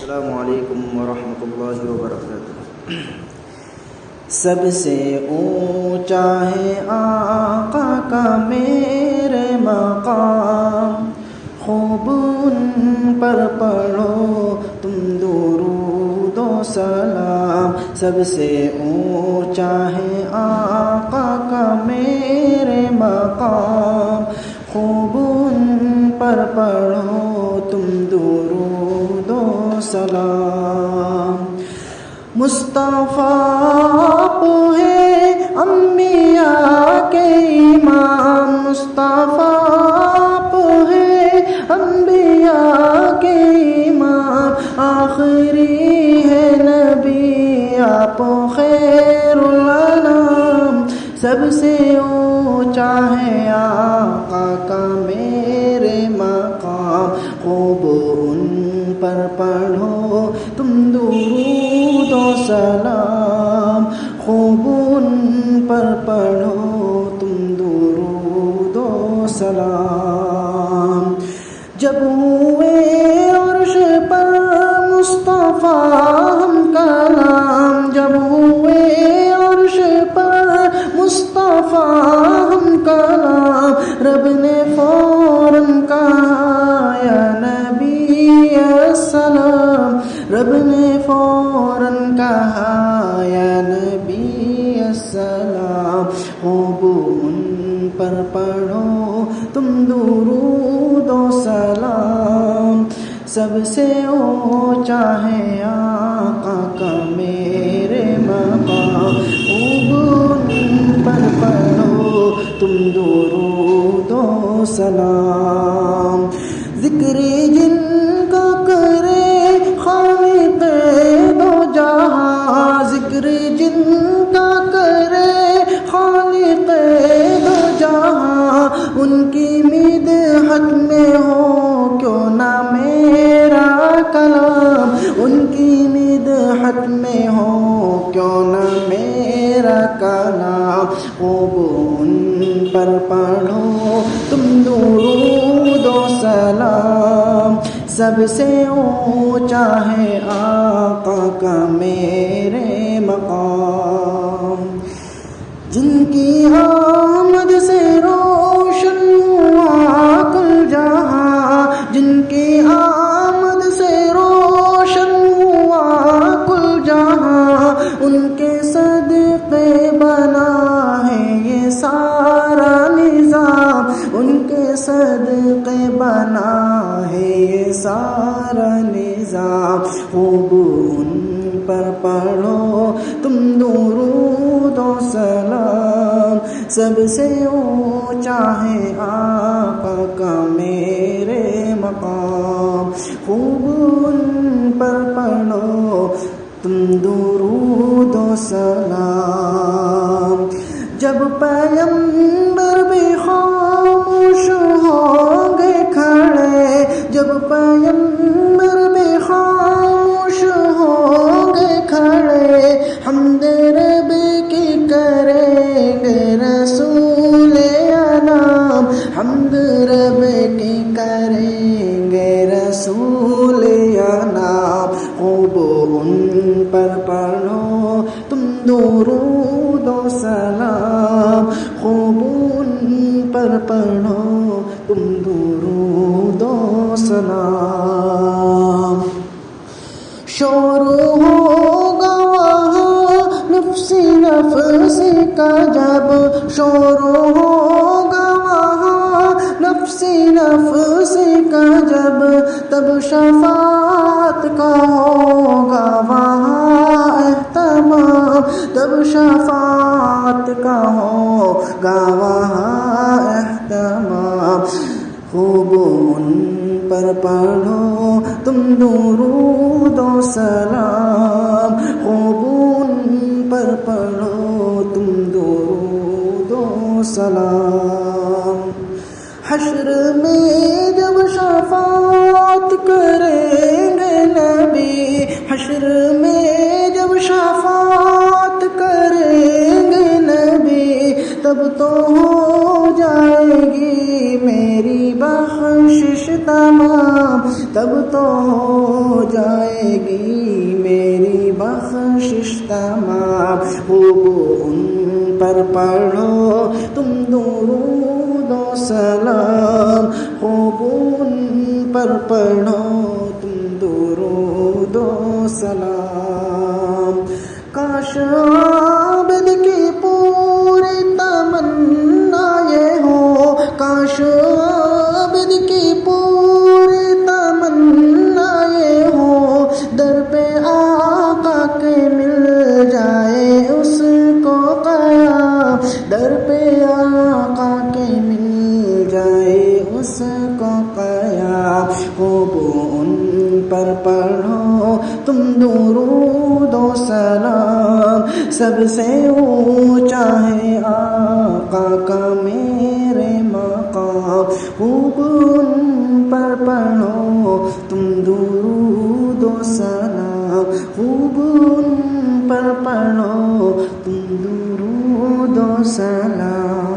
السلام علیکم ورحمۃ اللہ وبرکاتہ۔ سب سے اونچا ہے آقا کا میرے مقام، خوب ان پر پڑھو تم درود و سلام۔ سب سے اونچا ہے آقا کا میرے مقام، خوب ان پر پڑھو تم درود و سلام۔ مصطفیٰ آپ ہے انبیاء کے امام، مصطفیٰ آپ ہے انبیاء کے امام، آخری ہے نبی آپ خیر الانام۔ سب سے اونچا ہے آقا کا میرے مقام، خوب ان پر پڑھو تم درود و سلام، خوب ان پر پڑھو تم درود و سلام۔ جب ہوئے عرش پر مصطفیٰ ہم کلام، جب ہوئے عرش پر مصطفیٰ ہم کلام، رب نے فوراً کہا یا نبی السلام، رب نے فوراً کہا یا نبی السلام۔ خوب ان پر پڑھو تم درود و سلام۔ سب سے اونچا ہے آقا کا میرے مقام، خوب ان پر پڑھو تم درود و سلام۔ ذکر جن کا کرے خالق دو جہاں، ذکر جن کا کرے خالق دو جہاں، ان کی مدحت میں ہو کیوں نہ میرا کلام، ان کی مدحت میں ہو کیوں نہ میرا کلام۔ خوب ان پر پڑھو تم درود و سلام۔ سب سے اونچا ہے آقا کا میرے مقام، جن کی آمد سے روشن ہوا کل جہاں، جن کی آمد سے روشن ہوا کل جہاں، ان کے صدقے بنا ہے یہ سارا نظام، ان کے صدقے بنا ہے یہ سارا نظام۔ خوب ان پر پڑھو تم درود و سلام۔ سب سے اونچا ہے آقا کا میرے مقام، خوب ان پر پڑھو تم درود و سلام۔ جب پیغمبر بھی خاموش ہوں گے کھڑے، جب پیغمبر بھی خاموش ہوں گے کھڑے، حمد رب کی کریں گے رسول انام، حمد رب کی کریں گے رسول انام۔ خوب ان پر پڑھو تم درود و سلام، خوب ان پر پڑھو تم درود و سلام۔ شور ہوگا وہاں نفسی نفسی کا جب، شور ہوگا وہاں نفسی نفسی کا جب، تب شفاعت کا ہوگا وہاں اہتمام، تب شفاعت کا ہوگا وہاں اہتمام۔ خوب ان پر پڑھو تم درود و سلام، خوب ان پر پڑھو تم درود و سلام۔ حشر میں جب شفاعت کریں گے نبی، حشر میں جب شفاعت کریں گے نبی، تب تو ہو جائے گی میری بخشش تمام، تب تو ہو جائے گی میری بخشش تمام۔ خوب ان پر پڑھو تم درود و سلام، خوب ان پر پڑھو تم درود و سلام۔ کاش عابد کی پوری تمنا یہ ہو، کاش عابد کی پوری تمنا یہ ہو، در پہ آقا کے مل جائے اس کو قیام، در پہ آقا کے مل جائے اس کو قیام۔ خوب ان پر پڑھو تم درود و سلام، سب سے اونچا ہے آقا کا میرے مقام۔ خوب ان پر پڑھو تم درود و سلام، خوب ان پر پڑھو تم درود و سلام۔